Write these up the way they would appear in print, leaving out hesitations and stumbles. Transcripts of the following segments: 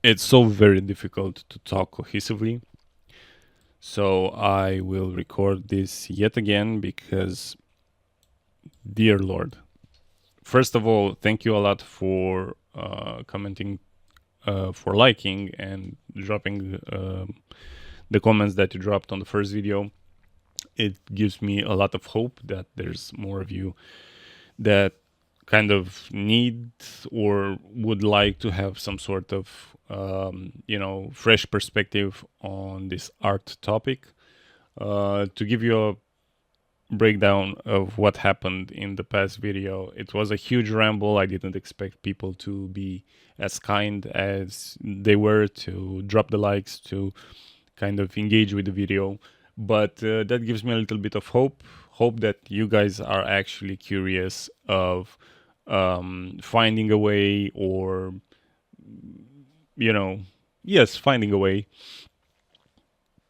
It's so very difficult to talk cohesively. So I will record this yet again because, dear Lord, first of all, thank you a lot for commenting, for liking and dropping the comments that you dropped on the first video. It gives me a lot of hope that there's more of you that kind of need or would like to have some sort of fresh perspective on this art topic. To give you a breakdown of what happened in the past video, it was a huge ramble. I didn't expect people to be as kind as they were, to drop the likes, to kind of engage with the video. But that gives me a little bit of hope that you guys are actually curious of finding a way, or yes, finding a way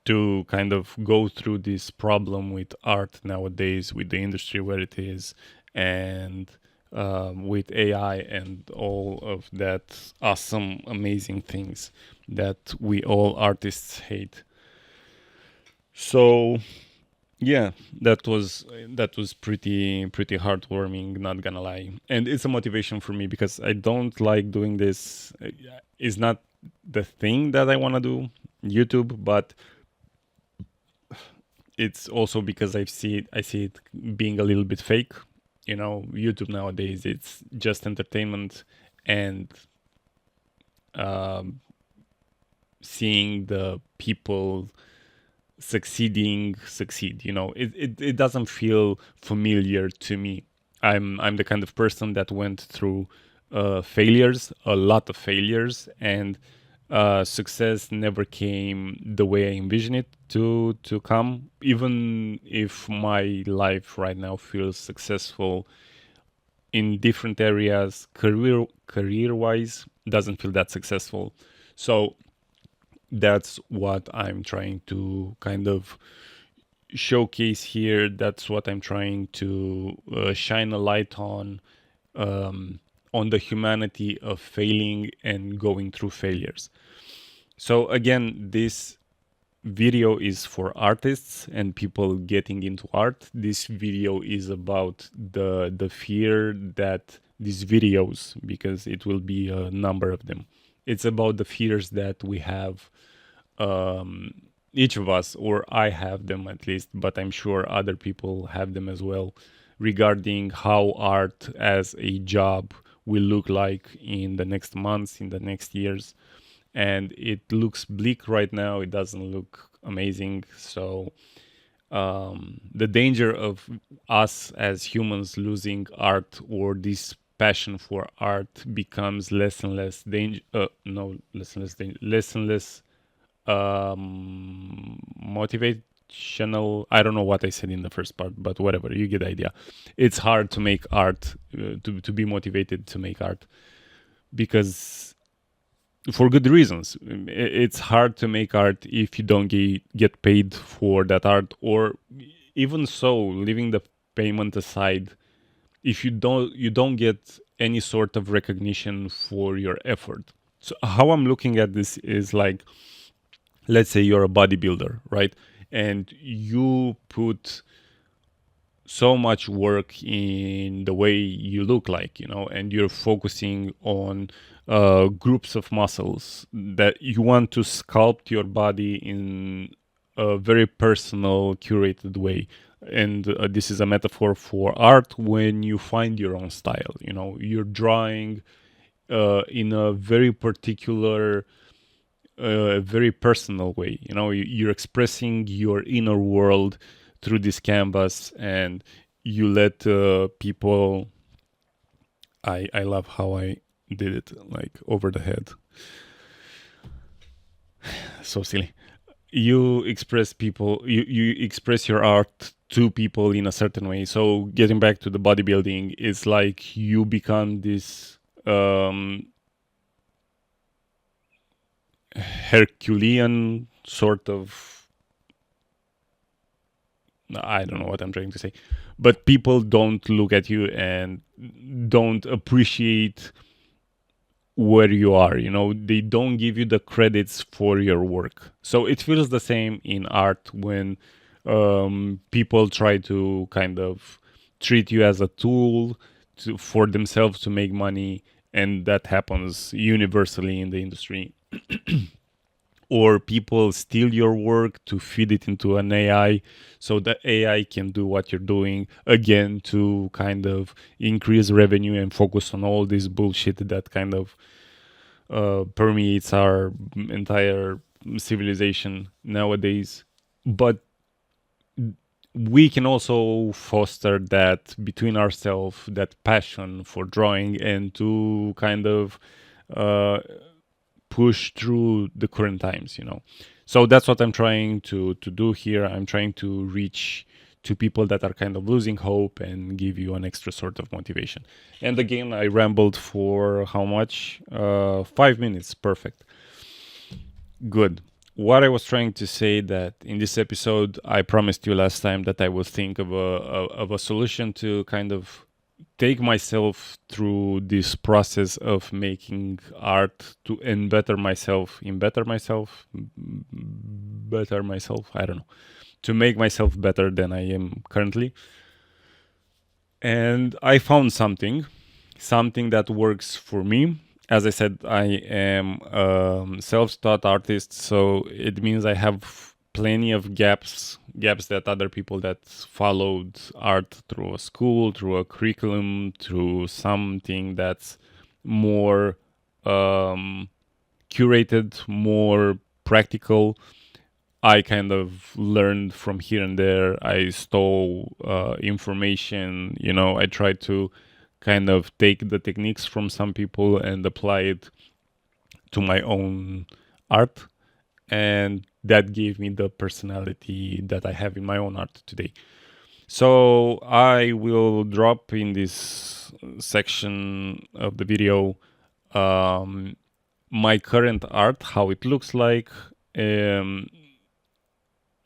to kind of go through this problem with art nowadays, with the industry where it is, and with AI and all of that awesome, amazing things that we all artists hate. So yeah, that was pretty heartwarming, not gonna lie, and it's a motivation for me because I don't like doing this. Is not the thing that I want to do, YouTube, but it's also because I see it being a little bit fake. YouTube nowadays, it's just entertainment, and um, seeing the people succeed, it doesn't feel familiar to me. I'm the kind of person that went through failures, a lot of failures, and success never came the way I envisioned it to come. Even if my life right now feels successful in different areas, career wise, doesn't feel that successful. So that's what I'm trying to kind of showcase here. That's what I'm trying to shine a light on the humanity of failing and going through failures. So again, this video is for artists and people getting into art. This video is about the fear that these videos, because it will be a number of them, it's about the fears that we have, um, each of us, or I have them at least, but I'm sure other people have them as well, regarding how art as a job will look like in the next months, in the next years. And it looks bleak right now, it doesn't look amazing. So the danger of us as humans losing art, or this passion for art, becomes less and less danger, no, less and less danger, less and less motivational. I don't know what I said in the first part, but whatever, you get the idea. It's hard to make art, to be motivated to make art, because for good reasons. It's hard to make art if you don't get paid for that art, or even so, leaving the payment aside, if you don't get any sort of recognition for your effort. So how I'm looking at this is like, let's say you're a bodybuilder, right? And you put so much work in the way you look like, and you're focusing on groups of muscles that you want to sculpt your body in a very personal, curated way. And this is a metaphor for art. When you find your own style, you're drawing in a very particular, a very personal way. You're expressing your inner world through this canvas, and you let people. I love how I did it, like over the head. So silly. You express people. You express your art to people in a certain way. So getting back to the bodybuilding, it's like you become this Herculean sort of, I don't know what I'm trying to say, but people don't look at you and don't appreciate where you are. They don't give you the credits for your work. So it feels the same in art when people try to kind of treat you as a tool for themselves to make money, and that happens universally in the industry. Or people steal your work to feed it into an AI so the AI can do what you're doing again to kind of increase revenue and focus on all this bullshit that kind of permeates our entire civilization nowadays. But we can also foster that between ourselves, that passion for drawing, and to kind of uh, push through the current times. So that's what I'm trying to do here. I'm trying to reach to people that are kind of losing hope and give you an extra sort of motivation. And again, I rambled for how much? 5 minutes. Perfect. Good. What I was trying to say that in this episode, I promised you last time that I will think of a solution to kind of take myself through this process of making art to and better myself, I don't know, to make myself better than I am currently. And I found something that works for me. As I said, I am a self-taught artist, so it means I have plenty of gaps that other people that followed art through a school, through a curriculum, through something that's more curated, more practical. I kind of learned from here and there. I stole information. I tried to kind of take the techniques from some people and apply it to my own art. And that gave me the personality that I have in my own art today. So I will drop in this section of the video my current art, how it looks like.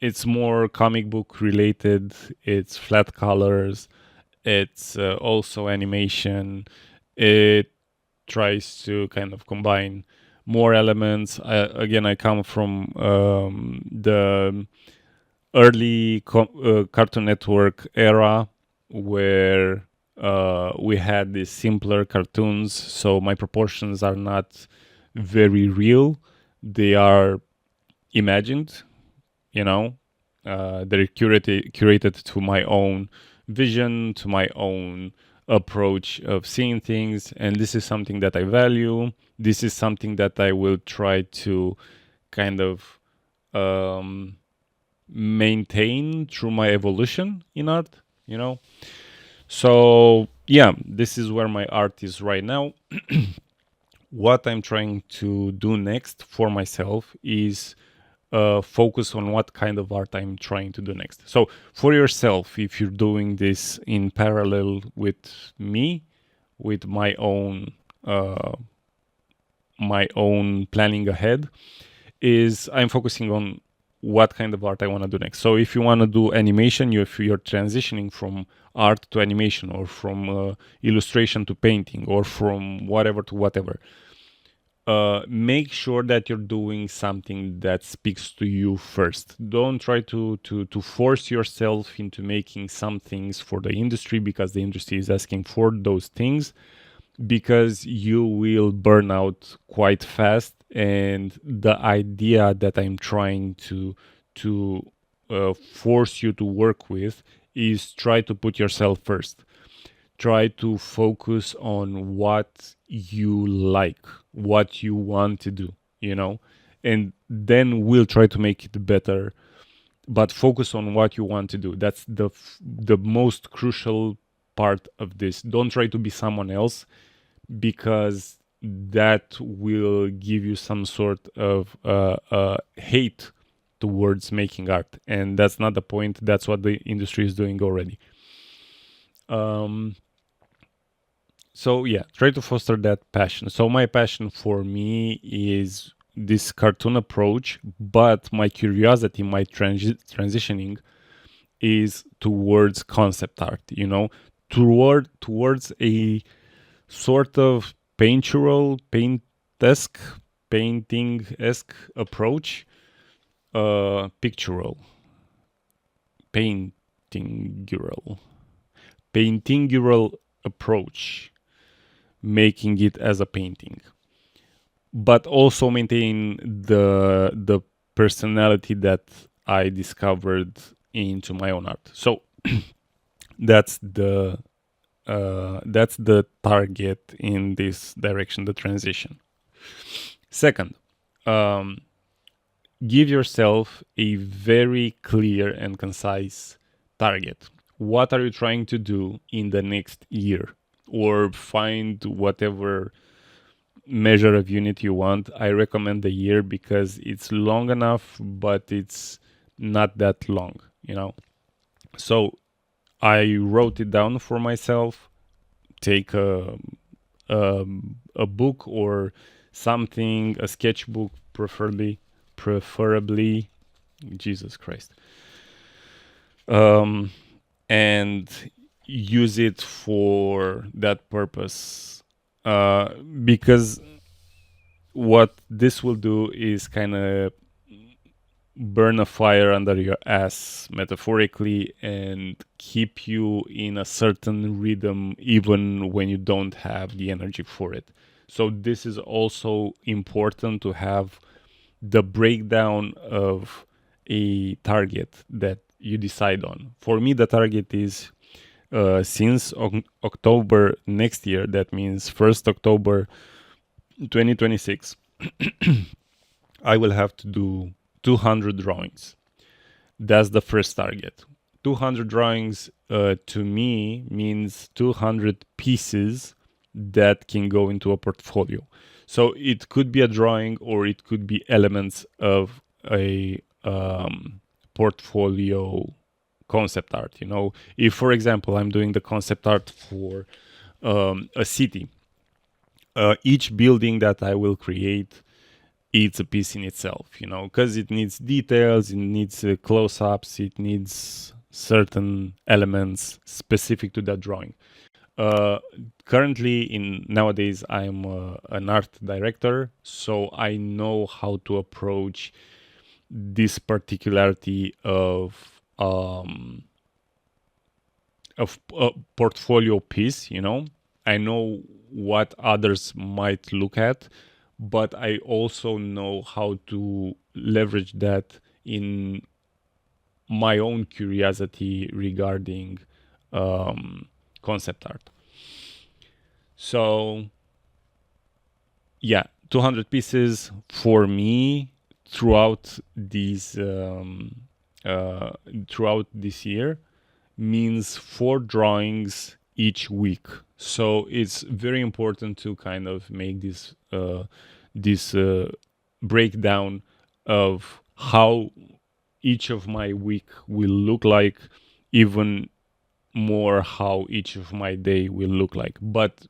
It's more comic book related. It's flat colors. It's also animation. It tries to kind of combine more elements. Again, I come from the early Cartoon Network era where we had these simpler cartoons. So my proportions are not very real. They are imagined, they're curated to my own vision, to my own approach of seeing things, and this is something that I value. This is something that I will try to kind of maintain through my evolution in art. So yeah, this is where my art is right now. What I'm trying to do next for myself is focus on what kind of art I'm trying to do next. So for yourself, if you're doing this in parallel with me, with my own planning ahead, is I'm focusing on what kind of art I want to do next. So if you want to do animation, if you're transitioning from art to animation, or from illustration to painting, or from whatever to whatever, make sure that you're doing something that speaks to you first. Don't try to force yourself into making some things for the industry because the industry is asking for those things, because you will burn out quite fast. And the idea that I'm trying to force you to work with is try to put yourself first. Try to focus on what you like, what you want to do, and then we'll try to make it better. But focus on what you want to do. That's the most crucial part of this. Don't try to be someone else, because that will give you some sort of hate towards making art, and that's not the point. That's what the industry is doing already. So yeah, try to foster that passion. So my passion for me is this cartoon approach, but my curiosity, my transitioning is towards concept art, towards a sort of paint-esque, painting-esque approach, pictorial, paintingural, paintingural approach, making it as a painting, but also maintain the personality that I discovered into my own art. So that's the target in this direction, the transition. Second, give yourself a very clear and concise target. What are you trying to do in the next year? Or find whatever measure of unit you want. I recommend the year because it's long enough, but it's not that long, So I wrote it down for myself. Take a book or something, a sketchbook, preferably. Jesus Christ. And use it for that purpose. Because what this will do is kind of burn a fire under your ass, metaphorically, and keep you in a certain rhythm even when you don't have the energy for it. So this is also important to have the breakdown of a target that you decide on. For me, the target is since October next year, that means 1st October 2026, I will have to do 200 drawings. That's the first target. 200 drawings to me means 200 pieces that can go into a portfolio. So it could be a drawing or it could be elements of a portfolio concept art. If, for example, I'm doing the concept art for a city, each building that I will create, it's a piece in itself, because it needs details, it needs close-ups, it needs certain elements specific to that drawing. Currently, nowadays, I'm an art director, so I know how to approach this particularity of a portfolio piece. I know what others might look at, but I also know how to leverage that in my own curiosity regarding concept art. So, yeah, 200 pieces for me throughout throughout this year means 4 drawings each week. So it's very important to kind of make this breakdown of how each of my week will look like, even more how each of my day will look like. But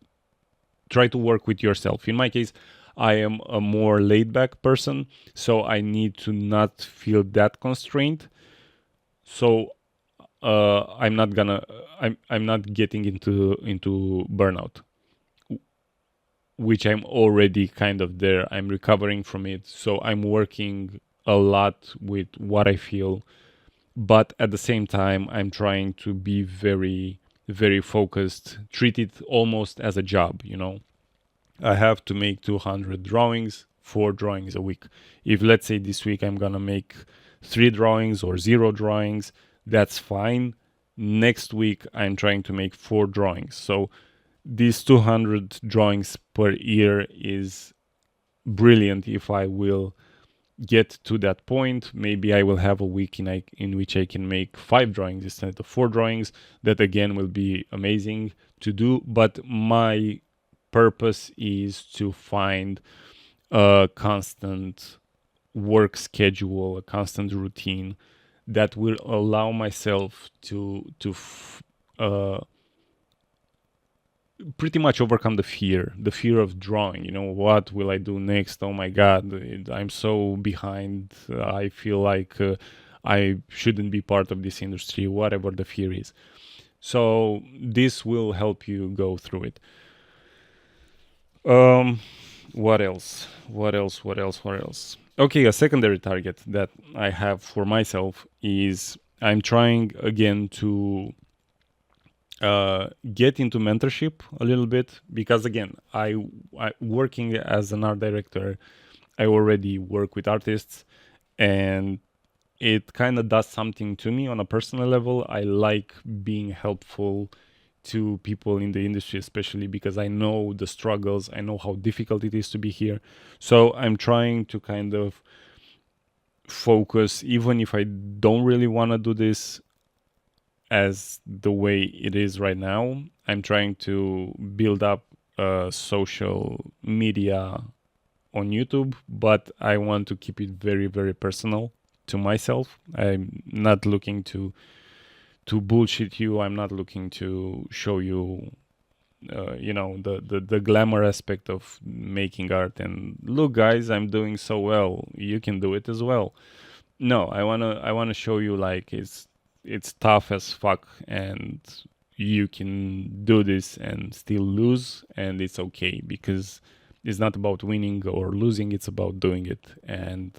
try to work with yourself. In my case, I am a more laid back person, so I need to not feel that constrained. So I'm not getting into burnout, which I'm already kind of there. I'm recovering from it, so I'm working a lot with what I feel, but at the same time, I'm trying to be very, very focused, treat it almost as a job. I have to make 200 drawings, 4 drawings a week. If, let's say, this week I'm gonna make 3 drawings or 0 drawings, that's fine. Next week I'm trying to make 4 drawings. So these 200 drawings per year is brilliant. If I will get to that point, maybe I will have a week in which I can make 5 drawings instead of 4 drawings. That again will be amazing to do, but my purpose is to find a constant work schedule, a constant routine that will allow myself to pretty much overcome the fear of drawing. What will I do next? Oh my God, I'm so behind. I feel like I shouldn't be part of this industry, whatever the fear is. So this will help you go through it. Um, what else? What else? What else? What else? Okay, a secondary target that I have for myself is I'm trying again to get into mentorship a little bit, because again, I working as an art director, I already work with artists, and it kind of does something to me on a personal level. I like being helpful to people in the industry, especially because I know the struggles, I know how difficult it is to be here. So I'm trying to kind of focus, even if I don't really want to do this as the way it is right now. I'm trying to build up social media on YouTube, but I want to keep it very, very personal to myself. I'm not looking to bullshit you. I'm not looking to show you, the glamour aspect of making art. And look, guys, I'm doing so well. You can do it as well. No, I wanna show you like it's tough as fuck, and you can do this and still lose, and it's okay, because it's not about winning or losing. It's about doing it. And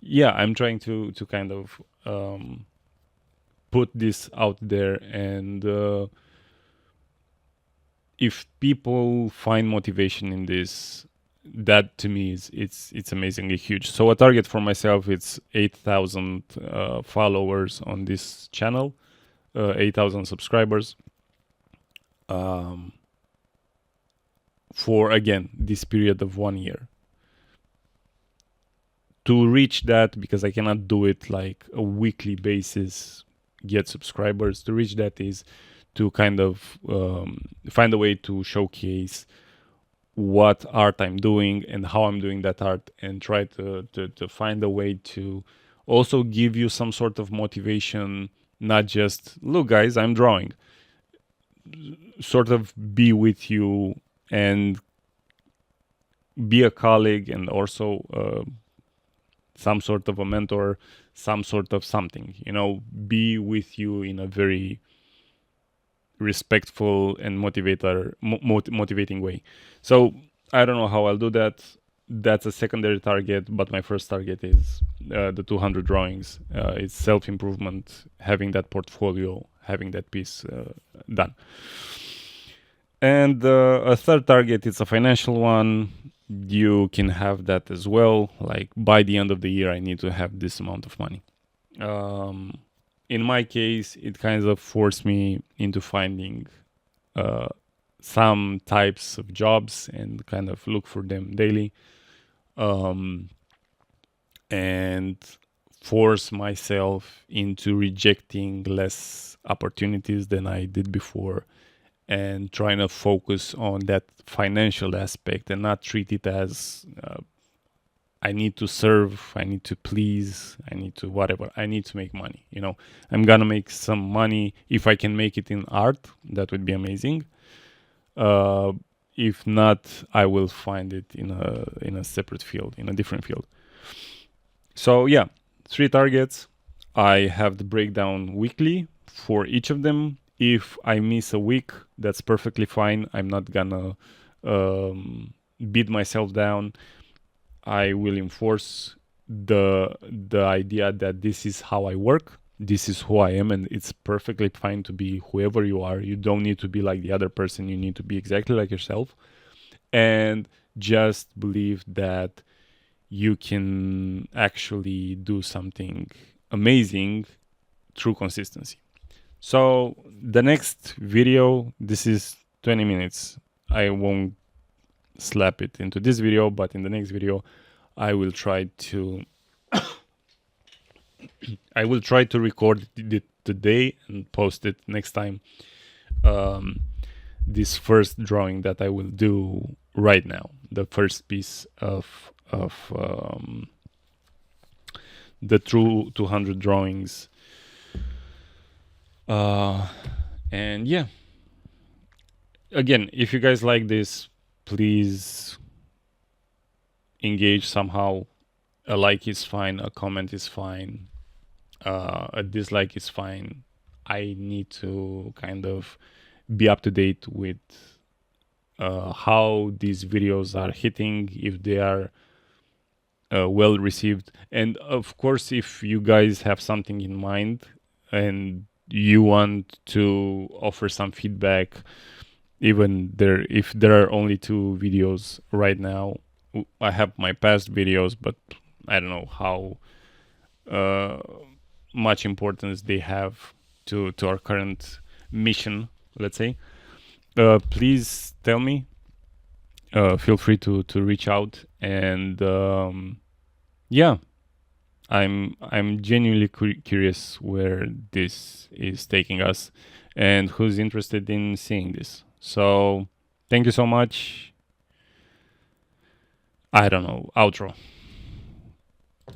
yeah, I'm trying to kind of put this out there, and if people find motivation in this, that to me is it's amazingly huge. So a target for myself, it's 8,000 followers on this channel, 8,000 subscribers, um, for again this period of 1 year. To reach that, because I cannot do it like a weekly basis, get subscribers. To reach that is to kind of find a way to showcase what art I'm doing and how I'm doing that art, and try to find a way to also give you some sort of motivation, not just look, guys, I'm drawing. Sort of be with you and be a colleague, and also some sort of a mentor, some sort of something, be with you in a very respectful and motivating way. So I don't know how I'll do that. That's a secondary target, but my first target is the 200 drawings. It's self-improvement, having that portfolio, having that piece done. And a third target, it's a financial one. You can have that as well. Like by the end of the year, I need to have this amount of money. In my case, it kind of forced me into finding some types of jobs and kind of look for them daily, and force myself into rejecting less opportunities than I did before, and trying to focus on that financial aspect and not treat it as I need to serve, I need to please, I need to whatever. I need to make money. I'm gonna make some money. If I can make it in art, that would be amazing. If not, I will find it in a separate field, in a different field. So yeah, 3 targets. I have the breakdown weekly for each of them. If I miss a week, that's perfectly fine. I'm not gonna beat myself down. I will enforce the idea that this is how I work, this is who I am, and it's perfectly fine to be whoever you are. You don't need to be like the other person. You need to be exactly like yourself, and just believe that you can actually do something amazing through consistency. So the next video, this is 20 minutes. I won't slap it into this video, but in the next video I will try to record it today and post it next time. This first drawing that I will do right now, the first piece of the true 200 drawings, and yeah, again, if you guys like this, please engage somehow. A like is fine, a comment is fine, a dislike is fine. I need to kind of be up to date with how these videos are hitting, if they are well received. And of course, if you guys have something in mind and you want to offer some feedback, even there, if there are only 2 videos right now, I have my past videos, but I don't know how much importance they have to our current mission, let's say. Please tell me. Feel free to reach out, and yeah, I'm genuinely curious where this is taking us, and who's interested in seeing this. So thank you so much. I don't know, outro.